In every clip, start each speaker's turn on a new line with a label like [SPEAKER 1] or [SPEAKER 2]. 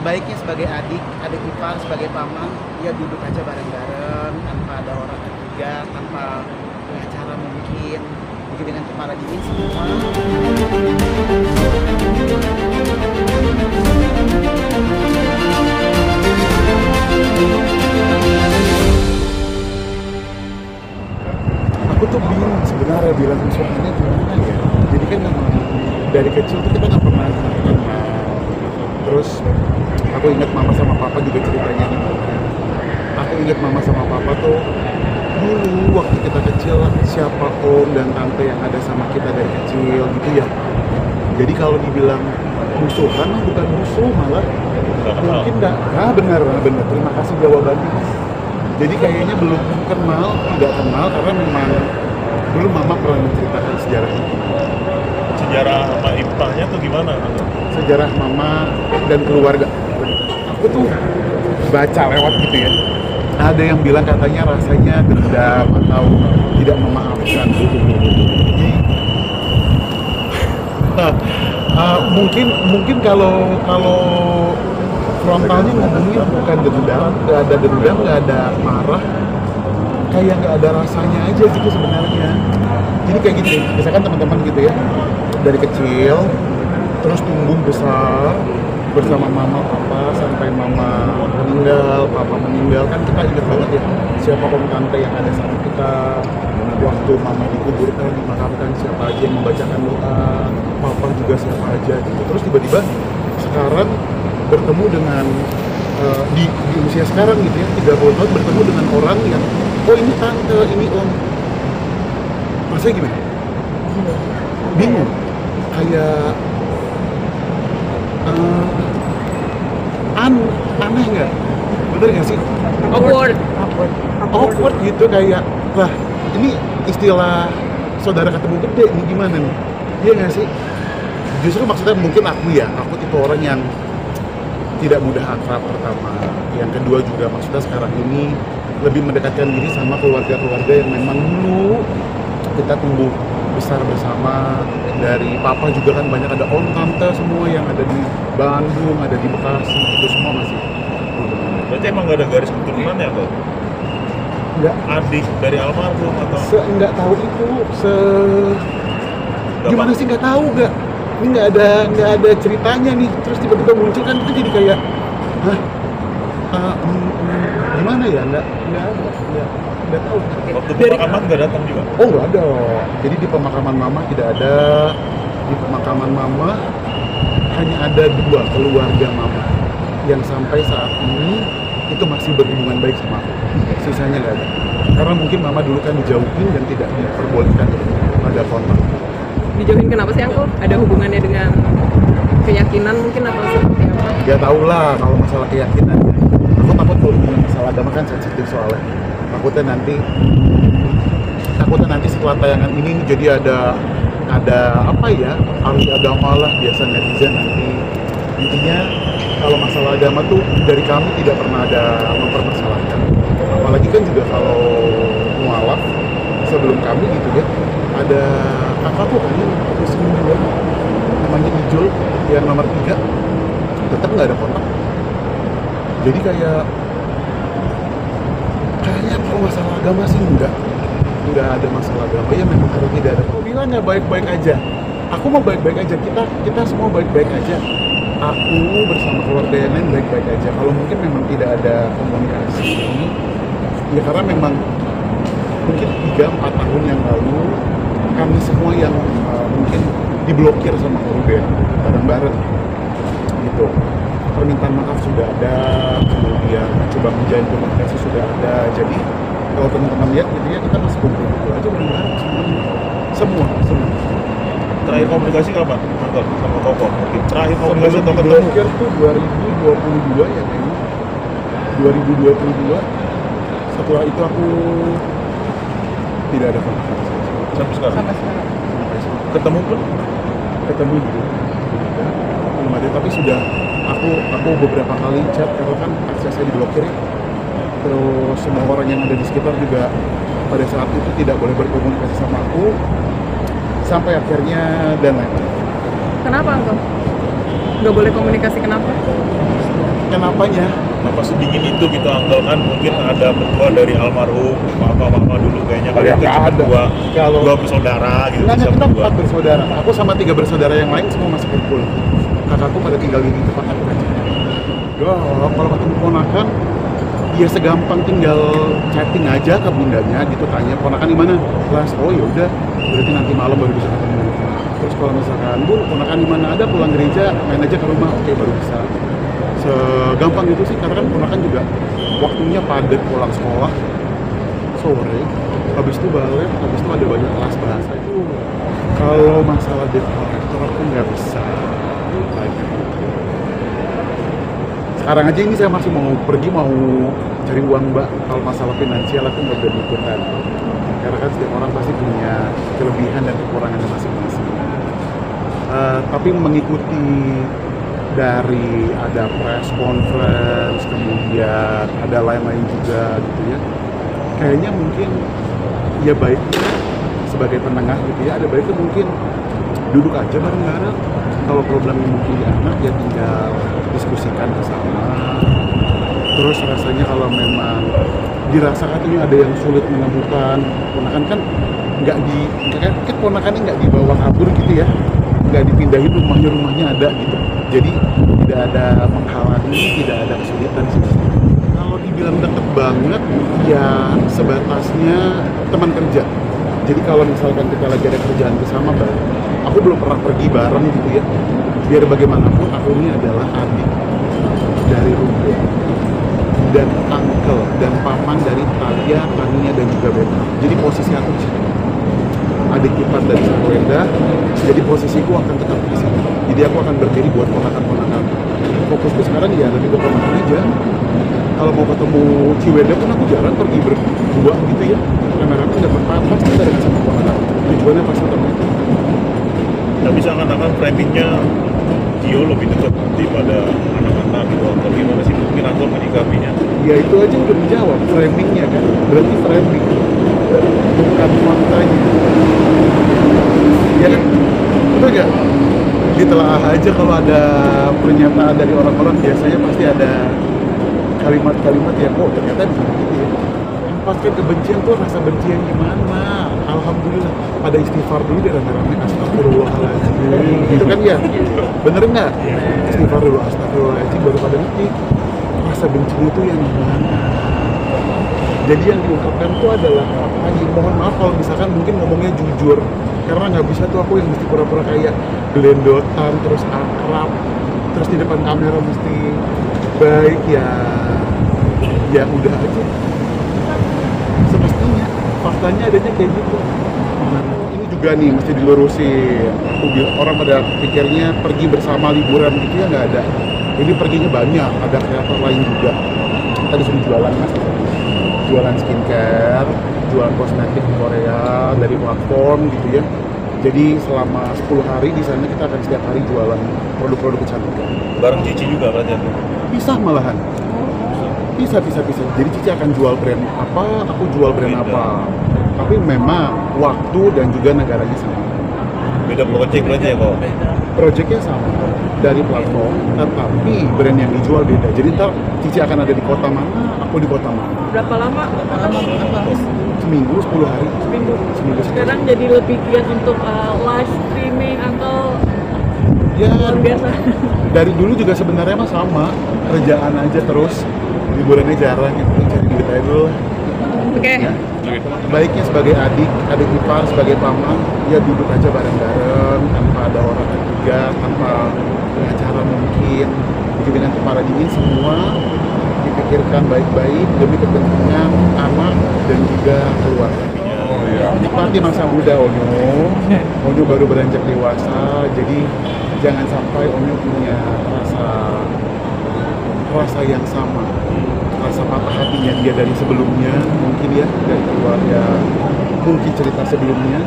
[SPEAKER 1] sebaiknya sebagai adik ipar, sebagai paman, ya duduk aja bareng-bareng tanpa ada orang ketiga, tanpa pengacara mungkin, dengan kepala dingin semua. Aku tuh bingung sebenarnya bilang soalnya gimana ya. Jadi kan memang dari kecil tuh kita nggak pernah kenal. Terus aku ingat mama sama papa juga ceritanya. Aku ingat mama sama papa tuh dulu waktu kita kecil siapa om dan tante yang ada sama kita dari kecil gitu ya. Jadi kalau dibilang musuhan bukan musuh, malah mungkin nggak. Benar. Terima kasih jawabannya. Jadi kayaknya belum tidak kenal karena memang belum mama pernah menceritakan sejarah itu.
[SPEAKER 2] Sejarah sama ipahnya tuh gimana?
[SPEAKER 1] Sejarah mama dan keluarga. Aku tuh baca lewat gitu ya. Ada yang bilang katanya rasanya dendam atau tidak memaafkan. Jadi, mungkin kalau frontalnya ngomongnya bukan dendam, nggak ada dendam, nggak ada marah, kayak nggak ada rasanya aja gitu sebenarnya. Jadi kayak gitu, misalkan teman-teman gitu ya, dari kecil, terus tumbuh besar bersama mama papa sampai mama meninggal, papa meninggal, kan kita ingat banget ya siapa om tante yang ada sama kita waktu mama dikuburkan, dimakamkan, siapa aja yang membacakan doa, papa juga siapa aja gitu. Terus tiba-tiba sekarang bertemu dengan di usia sekarang gitu ya, 30 tahun bertemu dengan orang yang oh ini tante, ini om. Rasanya gimana? Bingung. Kayak aneh nggak? Bener nggak sih? Awkward gitu, kayak lah ini istilah saudara ketemu gede nih, gimana nih? Iya nggak sih? Justru maksudnya mungkin aku tipe orang yang tidak mudah akrab pertama. Yang kedua juga maksudnya sekarang ini lebih mendekatkan diri sama keluarga-keluarga yang memang dulu kita tumbuh besar bersama. Dari papa juga kan banyak ada om tante semua yang ada di Bandung, ada di Bekasi, itu semua masih.
[SPEAKER 2] Berarti emang gak ada garis keturunan ya kok?
[SPEAKER 1] Enggak.
[SPEAKER 2] Adik dari almarhum atau?
[SPEAKER 1] Nggak tahu itu. Gimana sih nggak tahu nggak? Ini nggak ada ceritanya nih. Terus tiba-tiba muncul kan itu jadi kayak, gimana ya? Nggak tahu.
[SPEAKER 2] Waktu pemakaman nggak datang juga?
[SPEAKER 1] Oh nggak ada. Jadi di pemakaman mama tidak ada. Di pemakaman mama hanya ada 2 keluarga mama yang sampai saat ini itu masih berhubungan baik sama aku. Sisanya nggak ada. Karena mungkin mama dulu kan dijauhin dan tidak diperbolehkan ada kontak.
[SPEAKER 3] Dijauhin kenapa sih Angko? Ada hubungannya dengan keyakinan mungkin atau seperti apa?
[SPEAKER 1] Ya tau lah kalau masalah keyakinan. Aku takut kalau hubungan masalah agama kan sensitif soalnya. Takutnya nanti setelah tayangan ini jadi ada apa ya, ahli agama lah biasa netizen nanti. Intinya kalau masalah agama tuh dari kami tidak pernah ada mempermasalahkan. Apalagi kan juga kalau mualaf sebelum kami gitu ya, ada kakak tuh kan muslim juga namanya Ijul yang nomor 3, tetap nggak ada kontak. Jadi kayaknya kalau masalah agama sih nggak ada masalah agama ya, memang harus tidak ada. Aku bilang nggak baik-baik aja, aku mau baik-baik aja, kita semua baik-baik aja, aku bersama keluarga yang lain baik-baik aja. Kalau mungkin memang tidak ada komunikasi ya karena memang mungkin 3-4 tahun yang lalu kami semua yang mungkin diblokir sama Ruben bareng-bareng gitu. Permintaan maaf sudah ada, kemudian coba menjalin komunikasi sudah ada. Jadi kalau teman-teman lihat gitu ya, kita masih kumpul aja bareng-bareng semua.
[SPEAKER 2] Terakhir komunikasi kapan? Nonton sama Koko? Terakhir komunikasi atau ketemu?
[SPEAKER 1] Diblokir tuh 2022 ya kayaknya. 2022. Setelah itu aku tidak ada kontak
[SPEAKER 2] sampai sekarang. Ketemu pun?
[SPEAKER 1] Ketemu gitu. Belum ada, tapi sudah aku beberapa kali chat karena kan aksesnya diblokir ya. Terus semua orang yang ada di sekitar juga pada saat itu tidak boleh berkomunikasi sama aku sampai akhirnya dan lain-lain.
[SPEAKER 3] Kenapa Angko? Nggak boleh komunikasi kenapa?
[SPEAKER 1] makan apanya?
[SPEAKER 2] Kenapa sedingin itu gitu Uncle, kan mungkin ada mertua dari almarhum mama dulu kayaknya
[SPEAKER 1] Oh, ya,
[SPEAKER 2] kan
[SPEAKER 1] nggak ada. Kalau-
[SPEAKER 2] dua bersaudara gitu.
[SPEAKER 1] Enggak,
[SPEAKER 2] bisa
[SPEAKER 1] kita
[SPEAKER 2] berdua.
[SPEAKER 1] 4 bersaudara. Aku sama 3 bersaudara yang lain semua masih kumpul. Kakakku pada tinggal di tempat aku aja. Kalau ketemu ponakan, ya segampang tinggal chatting aja ke bundanya gitu, tanya ponakan di mana? Kelas. Oh ya udah, berarti nanti malam baru bisa ketemu. Terus kalau misalkan, Bu, ponakan di mana? Ada, pulang gereja, main aja ke rumah. Oke, baru bisa. Segampang itu sih, karena kan ponakan juga waktunya padat, pulang sekolah sore, habis itu balik, habis itu ada banyak kelas bahasa itu. Kalau masalah debt collector aku nggak bisa lagi. Sekarang aja ini saya masih mau pergi, mau cari uang, Mbak. Kalau masalah finansial aku nggak berani ikutan, karena kan setiap orang pasti punya kelebihan dan kekurangannya masing-masing. Tapi mengikuti dari ada press conference, kemudian ada lain-lain juga gitu ya, kayaknya mungkin ya baiknya sebagai penengah gitu ya, ada baiknya mungkin duduk aja bareng-bareng. Kalau problemnya mungkin di anak, ya tinggal diskusikan bersama. Terus rasanya kalau memang dirasakan ini ada yang sulit menemukan ponakan, kan kan ponakannya nggak dibawa kabur gitu ya, nggak dipindahin rumahnya ada gitu, jadi tidak ada menghalangi, tidak ada kesulitan sih. Kalau dibilang deket banget ya sebatasnya teman kerja. Jadi kalau misalkan kita lagi ada kerjaan bersama bareng, aku belum pernah pergi bareng gitu ya, biar bagaimanapun aku ini adalah adik dari Rumput dan uncle dan paman dari Talia, Tania dan juga Beta. Jadi posisi aku di sini adik ipar dari Samarinda, jadi posisiku akan tetap di sini. Jadi aku akan berdiri buat ponakan-ponakan. Fokusku sekarang ya lebih ke ponakan aja. Kalau mau ketemu Ciweda pun aku jarang pergi berdua gitu ya, karena aku dapat papan kita ada sama ponakan. Tujuannya pasti ketemu itu.
[SPEAKER 2] Tapi seakan-akan framingnya Gio lebih dekat daripada anak-anak gitu. Uncle, gimana sih mungkin Uncle menyikapinya?
[SPEAKER 1] Ya itu aja udah menjawab, framingnya kan, berarti framing, bukan faktanya. Ya kan, betul gak? Ditelaah aja kalau ada pernyataan dari orang-orang, biasanya pasti ada kalimat-kalimat yang kok ternyata bisa begitu ya. Lepaskan kebencian tuh, rasa benci yang gimana? Alhamdulillah, pada istighfar dulu deh rame-rame, astagfirullahaladzim gitu kan ya? Bener nggak? Istighfar dulu, astagfirullahaladzim, baru pada ngerti rasa bencinya itu yang gimana. Jadi yang diungkapkan itu adalah faktanya. Mohon maaf kalau misalkan mungkin ngomongnya jujur, karena nggak bisa tuh aku yang mesti pura-pura kayak gelendotan, terus akrab, terus di depan kamera mesti baik ya. Ya udah aja. Semestinya faktanya adanya kayak gitu. Ini juga nih mesti dilurusin. Aku bilang orang pada pikirnya pergi bersama liburan gitu ya, nggak ada. Ini perginya banyak, ada kreator lain juga. Kita disuruh jualan mas, jualan skincare, jualan kosmetik di Korea dari platform gitu ya. Jadi selama 10 hari di sana kita akan setiap hari jualan produk-produk kecantikan.
[SPEAKER 2] Bareng Cici juga berarti aku.
[SPEAKER 1] Bisa malahan. Bisa. Jadi Cici akan jual brand apa, aku jual brand apa. Tapi memang waktu dan juga negaranya sama.
[SPEAKER 2] Beda project berarti ya kok.
[SPEAKER 1] Projectnya sama dari platform, tetapi brand yang dijual beda. Jadi ntar Cici akan ada di kota mana, aku di kota mana.
[SPEAKER 3] Berapa lama?
[SPEAKER 1] Seminggu, 10 hari.
[SPEAKER 3] Seminggu.
[SPEAKER 1] Seminggu.
[SPEAKER 3] Sekarang jadi lebih giat untuk live streaming atau
[SPEAKER 1] Ya,
[SPEAKER 3] luar biasa.
[SPEAKER 1] dari dulu juga sebenarnya mah sama, kerjaan aja terus, liburannya jarang, yang penting cari duit aja dulu.
[SPEAKER 3] Oke.
[SPEAKER 1] Ya. Baiknya sebagai adik ipar, sebagai paman, ya duduk aja bareng-bareng, tanpa ada orang ketiga, tanpa pengacara mungkin, dengan kepala dingin semua dipikirkan baik-baik demi kepentingan anak dan juga keluarga.
[SPEAKER 2] Oh iya.
[SPEAKER 1] Nikmati masa muda Onyo. Onyo baru beranjak dewasa, jadi jangan sampai Onyo punya rasa yang sama, rasa patah hatinya dia dari sebelumnya, mungkin ya dari keluarga, mungkin cerita sebelumnya.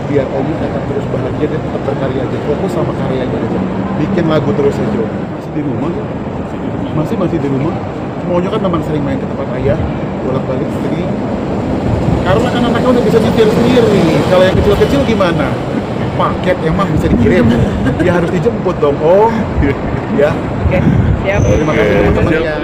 [SPEAKER 1] Biar Onyo tetap terus bahagia dan tetap berkarya aja, fokus sama karyanya aja, bikin lagu terus aja. Masih di rumah, masih di rumah. Onyo kan memang sering main ke tempat ayah, bolak-balik sendiri. Karena kan anaknya udah bisa nyetir sendiri. Kalau yang kecil-kecil gimana? Paket emang bisa dikirim, ya harus dijemput dong. Oh, ya.
[SPEAKER 3] Siap.
[SPEAKER 1] Terima kasih
[SPEAKER 2] Oke,
[SPEAKER 1] teman-teman
[SPEAKER 2] siap.
[SPEAKER 1] yang